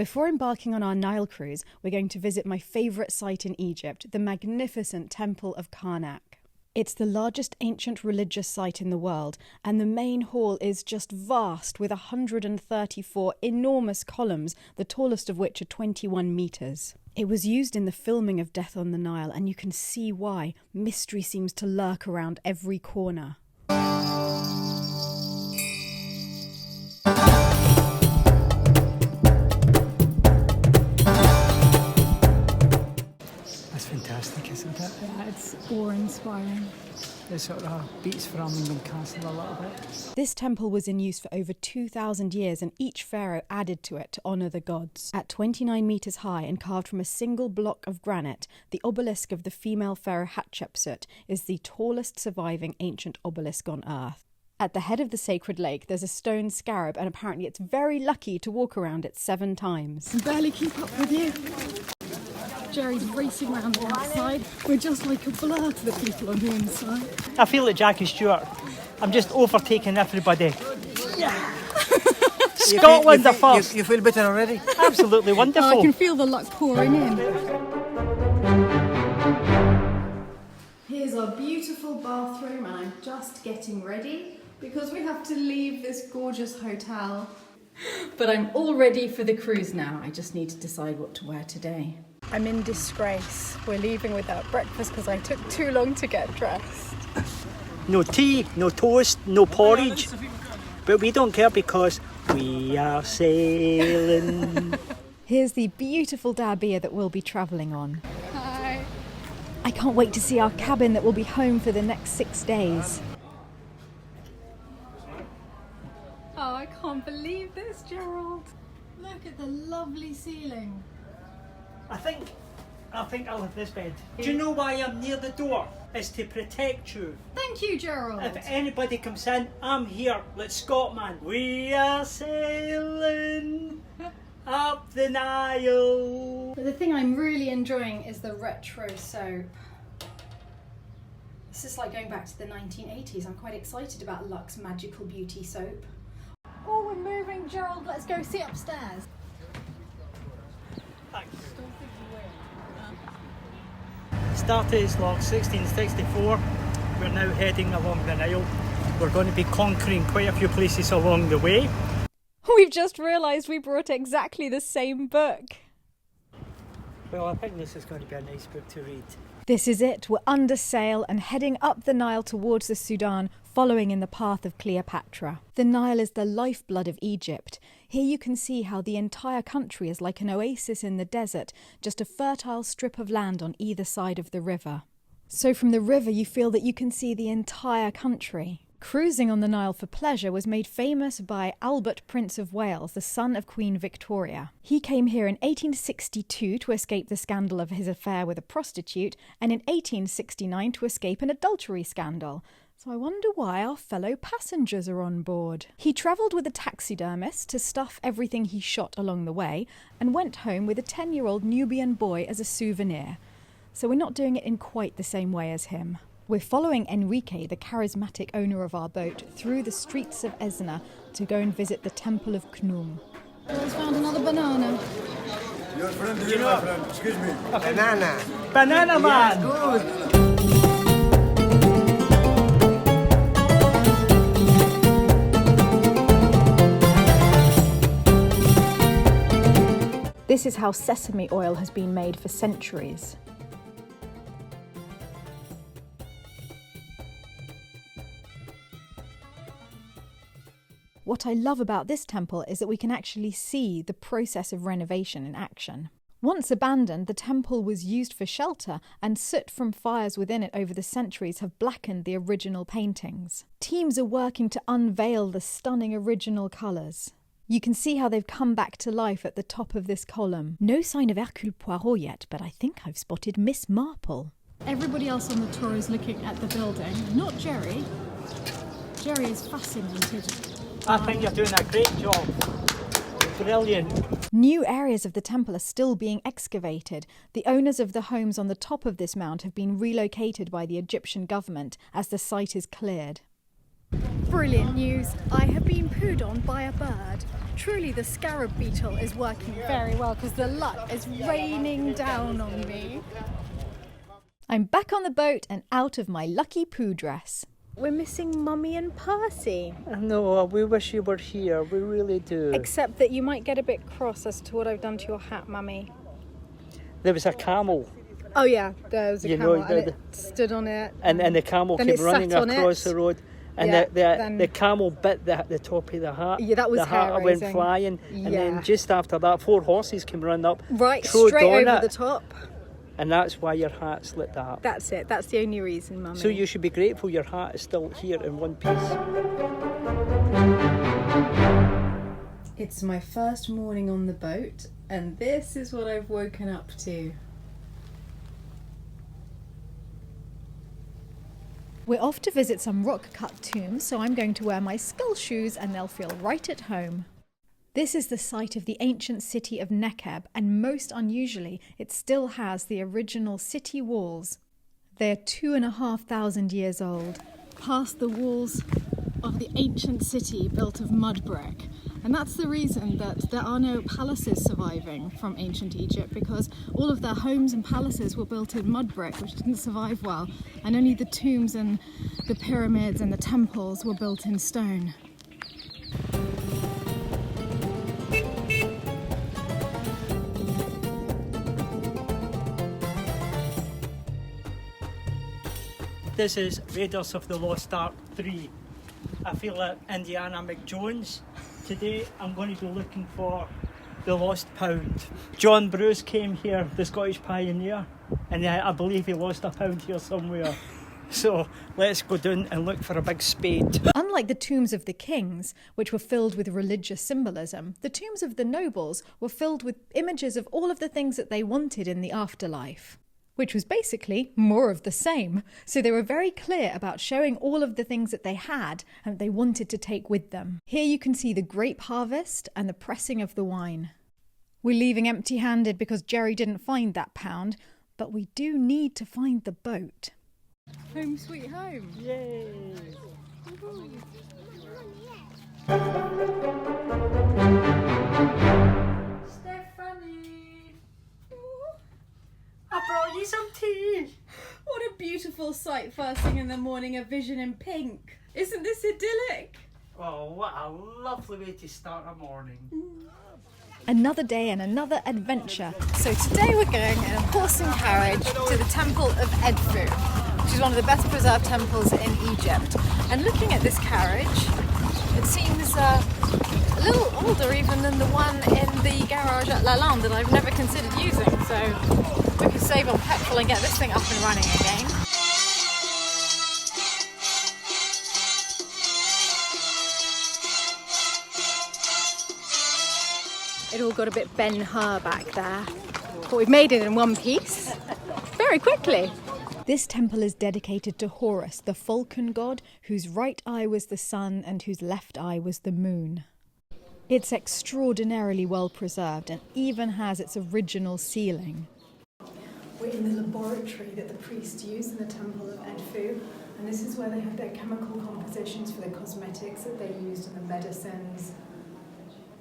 Before embarking on our Nile cruise, we're going to visit my favourite site in Egypt, the magnificent Temple of Karnak. It's the largest ancient religious site in the world, and the main hall is just vast, with 134 enormous columns, the tallest of which are 21 metres. It was used in the filming of Death on the Nile, and you can see why. Mystery seems to lurk around every corner. Fantastic, isn't it? Yeah, it's awe-inspiring. It sort of beats Birmingham Castle a little bit. This temple was in use for over 2,000 years, and each pharaoh added to it to honour the gods. At 29 metres high and carved from a single block of granite, the obelisk of the female pharaoh Hatshepsut is the tallest surviving ancient obelisk on Earth. At the head of the sacred lake, there's a stone scarab, and apparently it's very lucky to walk around it 7 times. I can barely keep up with you. Jerry's racing around the outside. We're just like a blur to the people on the inside. I feel like Jackie Stewart. I'm just overtaking everybody. Yeah. Scotland are first. You feel better already? Absolutely wonderful. I can feel the luck pouring in. Here's our beautiful bathroom, and I'm just getting ready because we have to leave this gorgeous hotel. But I'm all ready for the cruise now. I just need to decide what to wear today. I'm in disgrace. We're leaving without breakfast because I took too long to get dressed. No tea, no toast, no porridge. But we don't care because we are sailing. Here's the beautiful dahabeah that we'll be travelling on. Hi. I can't wait to see our cabin that will be home for the next 6 days. Oh, I can't believe this, Gerald. Look at the lovely ceiling. I think I'll have this bed. Do you know why I'm near the door? It's to protect you. Thank you, Gerald. If anybody comes in, I'm here. Like Scotman. We are sailing up the Nile. But the thing I'm really enjoying is the retro soap. This is like going back to the 1980s. I'm quite excited about Luxe Magical Beauty Soap. Oh, we're moving, Gerald. Let's go see upstairs. Thanks. Started log 1664. We're now heading along the Nile. We're going to be conquering quite a few places along the way. We've just realised we brought exactly the same book. Well, I think this is going to be a nice book to read. This is it. We're under sail and heading up the Nile towards the Sudan, following in the path of Cleopatra. The Nile is the lifeblood of Egypt. Here you can see how the entire country is like an oasis in the desert, just a fertile strip of land on either side of the river. So from the river you feel that you can see the entire country. Cruising on the Nile for pleasure was made famous by Albert, Prince of Wales, the son of Queen Victoria. He came here in 1862 to escape the scandal of his affair with a prostitute, and in 1869 to escape an adultery scandal. So I wonder why our fellow passengers are on board. He travelled with a taxidermist to stuff everything he shot along the way, and went home with a 10-year-old Nubian boy as a souvenir. So we're not doing it in quite the same way as him. We're following Enrique, the charismatic owner of our boat, through the streets of Ezna to go and visit the Temple of Khnum. Gerald's found another banana. Your friend here, my friend. Excuse me. Banana. Banana man! This is how sesame oil has been made for centuries. What I love about this temple is that we can actually see the process of renovation in action. Once abandoned, the temple was used for shelter, and soot from fires within it over the centuries have blackened the original paintings. Teams are working to unveil the stunning original colours. You can see how they've come back to life at the top of this column. No sign of Hercule Poirot yet, but I think I've spotted Miss Marple. Everybody else on the tour is looking at the building, not Jerry. Jerry is fascinated. I think you're doing a great job. Brilliant. New areas of the temple are still being excavated. The owners of the homes on the top of this mount have been relocated by the Egyptian government as the site is cleared. Brilliant news! I have been pooed on by a bird. Truly the scarab beetle is working very well because the luck is raining down on me. I'm back on the boat and out of my lucky poo dress. We're missing Mummy and Percy. No, we wish you were here, we really do. Except that you might get a bit cross as to what I've done to your hat, Mummy. There was a camel. Oh yeah, there was a You camel know, and it stood on it. And the camel Then came it running sat on across it. the road. And Yeah, the camel bit the top of the hat. Yeah, that was the hat went hair-raising. flying. And Yeah. then just after that, 4 horses came running up. Right, trod straight on over it, the top. And that's why your hat slipped up. That's it, that's the only reason, Mummy. So you should be grateful your hat is still here in one piece. It's my first morning on the boat, and this is what I've woken up to. We're off to visit some rock-cut tombs, so I'm going to wear my skull shoes and they'll feel right at home. This is the site of the ancient city of Nekheb, and most unusually, it still has the original city walls. They're 2,500 years old, past the walls of the ancient city built of mud brick. And that's the reason that there are no palaces surviving from ancient Egypt, because all of their homes and palaces were built in mud brick, which didn't survive well, and only the tombs and the pyramids and the temples were built in stone. This is Raiders of the Lost Ark 3. I feel like Indiana McJones. Today I'm going to be looking for the lost pound. John Bruce came here, the Scottish pioneer, and I believe he lost a pound here somewhere. So let's go down and look for a big spade. Unlike the tombs of the kings, which were filled with religious symbolism, the tombs of the nobles were filled with images of all of the things that they wanted in the afterlife, which was basically more of the same. So they were very clear about showing all of the things that they had and that they wanted to take with them. Here you can see the grape harvest and the pressing of the wine. We're leaving empty-handed because Jerry didn't find that pound, but we do need to find the boat. Home sweet home. Yay! Stephanie! I brought you some tea! What a beautiful sight first thing in the morning, a vision in pink. Isn't this idyllic? Oh, what a lovely way to start a morning. Another day and another adventure. So today we're going in a horse and carriage to the temple of Edfu, which is one of the best preserved temples in Egypt. And looking at this carriage, it seems a little older even than the one in the garage at Lalande that I've never considered using. So we could save on petrol and get this thing up and running again. It all got a bit Ben-Hur back there, but we've made it in one piece, very quickly. This temple is dedicated to Horus, the falcon god, whose right eye was the sun and whose left eye was the moon. It's extraordinarily well preserved and even has its original ceiling. We're in the laboratory that the priests used in the temple of Edfu, and this is where they have their chemical compositions for the cosmetics that they used and the medicines.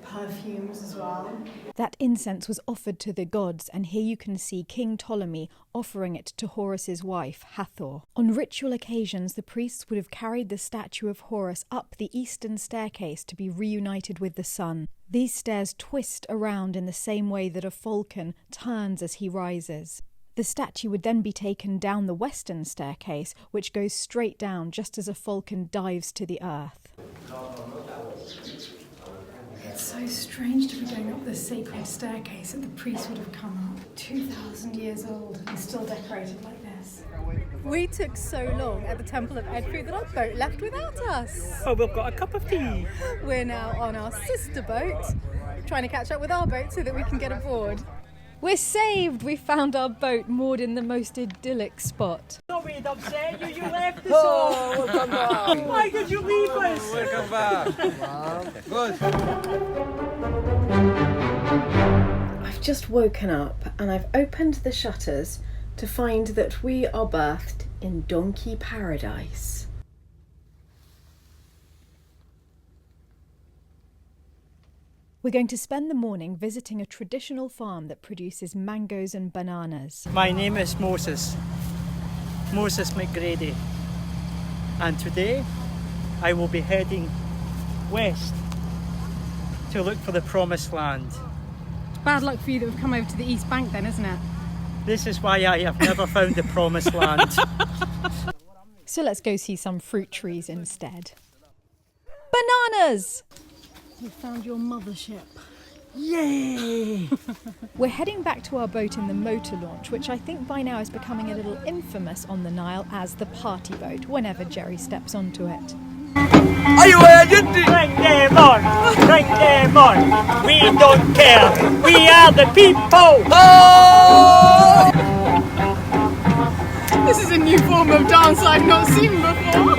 Perfumes as well. That incense was offered to the gods, and here you can see King Ptolemy offering it to Horus's wife, Hathor. On ritual occasions, the priests would have carried the statue of Horus up the eastern staircase to be reunited with the sun. These stairs twist around in the same way that a falcon turns as he rises. The statue would then be taken down the western staircase, which goes straight down just as a falcon dives to the earth. It's so strange to be going up this sacred staircase that the priest would have come up, 2,000 years old, and still decorated like this. We took so long at the temple of Edfu that our boat left without us. Oh, we've got a cup of tea. We're now on our sister boat, trying to catch up with our boat so that we can get aboard. We're saved! We found our boat moored in the most idyllic spot. Sorry to upset you, you left us all. Welcome back. Why did you leave us? Welcome back. Good. I've just woken up and I've opened the shutters to find that we are berthed in donkey paradise. We're in the laboratory that the priests used in the temple of Edfu, and this is where they have their chemical compositions for the cosmetics that they used and the medicines. We're in the laboratory that the priests used in the temple of Edfu, and this is where they have their chemical compositions for the cosmetics that they used and the medicines. Stephanie! What a beautiful sight first thing in the morning, a vision in pink. Isn't this idyllic? We're going to spend the morning visiting a traditional farm that produces mangoes and bananas. My name is Moses McGrady, and today I will be heading west to look for the promised land. Bad luck for you that we've come over to the East Bank then, isn't it? This is why I have never found the promised land. So let's go see some fruit trees instead. Bananas! You found your mothership. Yay! We're heading back to our boat in the motor launch, which I think by now is becoming a little infamous on the Nile as the party boat whenever Jerry steps onto it. ايوه يا جدي. Bring them on! Bring them on! We don't care! We are the people! This is a new form of dance I've not seen before.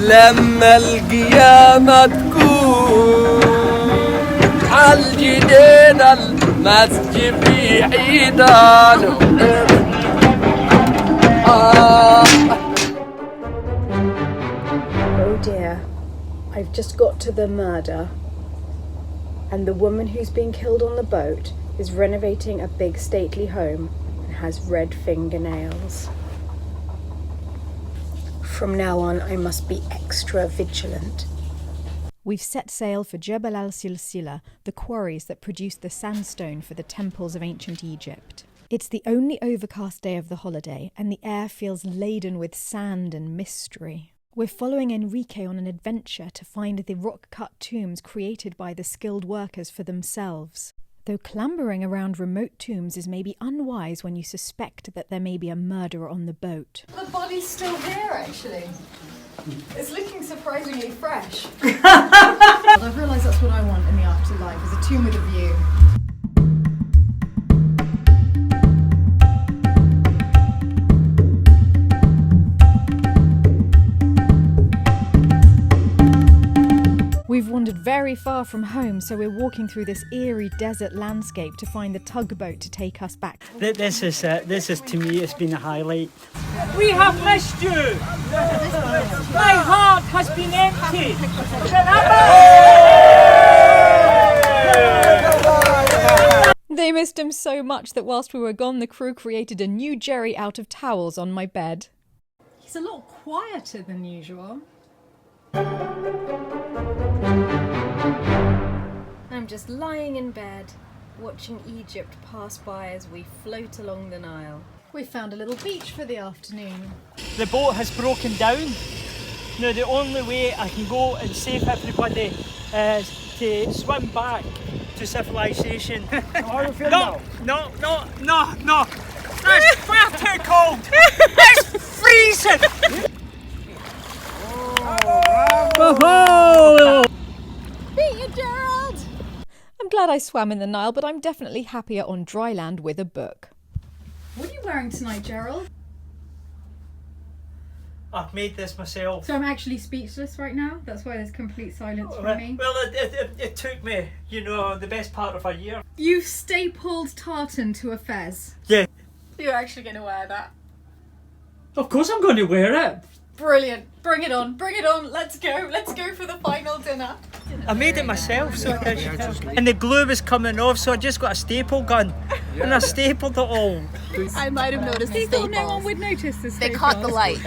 لما القيامة تكون عالجدين المسجد في عيدان. Oh dear, I've just got to the murder. And the woman who's been killed on the boat is renovating a big stately home and has red fingernails. From now on, I must be extra vigilant. We've set sail for Jebel al-Silsila, the quarries that produce the sandstone for the temples of ancient Egypt. It's the only overcast day of the holiday, and the air feels laden with sand and mystery. We're following Enrique on an adventure to find the rock-cut tombs created by the skilled workers for themselves. Though clambering around remote tombs is maybe unwise when you suspect that there may be a murderer on the boat. The body's still here, actually. It's looking surprisingly fresh. I've realised that's what I want in the afterlife, is a tomb with a view. We've wandered very far from home, so we're walking through this eerie desert landscape to find the tugboat to take us back. This is to me, it's been a highlight. We have missed you! My heart has been empty! They missed him so much that whilst we were gone, the crew created a new Jerry out of towels on my bed. He's a lot quieter than usual. I'm just lying in bed, watching Egypt pass by as we float along the Nile. We found a little beach for the afternoon. The boat has broken down. Now the only way I can go and save everybody is to swim back to civilization. No! It's far too cold! It's freezing! Beat you, Gerald! I'm glad I swam in the Nile, but I'm definitely happier on dry land with a book. What are you wearing tonight, Gerald? I've made this myself. So I'm actually speechless right now? That's why there's complete silence from me? Well, it took me, the best part of a year. You've stapled tartan to a fez. Yeah. You're actually going to wear that? Of course I'm going to wear it. Brilliant. Bring it on. Bring it on. Let's go. Let's go for the final dinner. I made it myself, so and the glue was coming off, so I just got a staple gun and I stapled it all. I might have noticed the You thought no staples. one would notice this. They caught the light.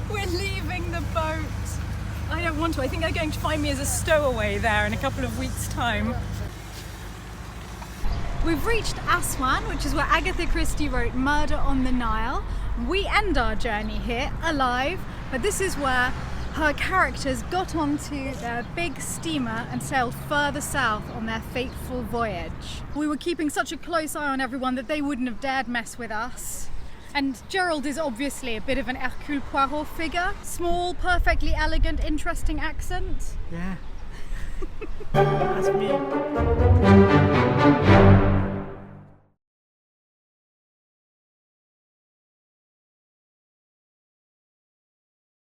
We're leaving the boat. I don't want to. I think they're going to find me as a stowaway there in a couple of weeks' time. We've reached Aswan, which is where Agatha Christie wrote Murder on the Nile. We end our journey here alive, but this is where her characters got onto their big steamer and sailed further south on their fateful voyage. We were keeping such a close eye on everyone that they wouldn't have dared mess with us. And Gerald is obviously a bit of an Hercule Poirot figure. Small, perfectly elegant, interesting accent. Yeah. That's me.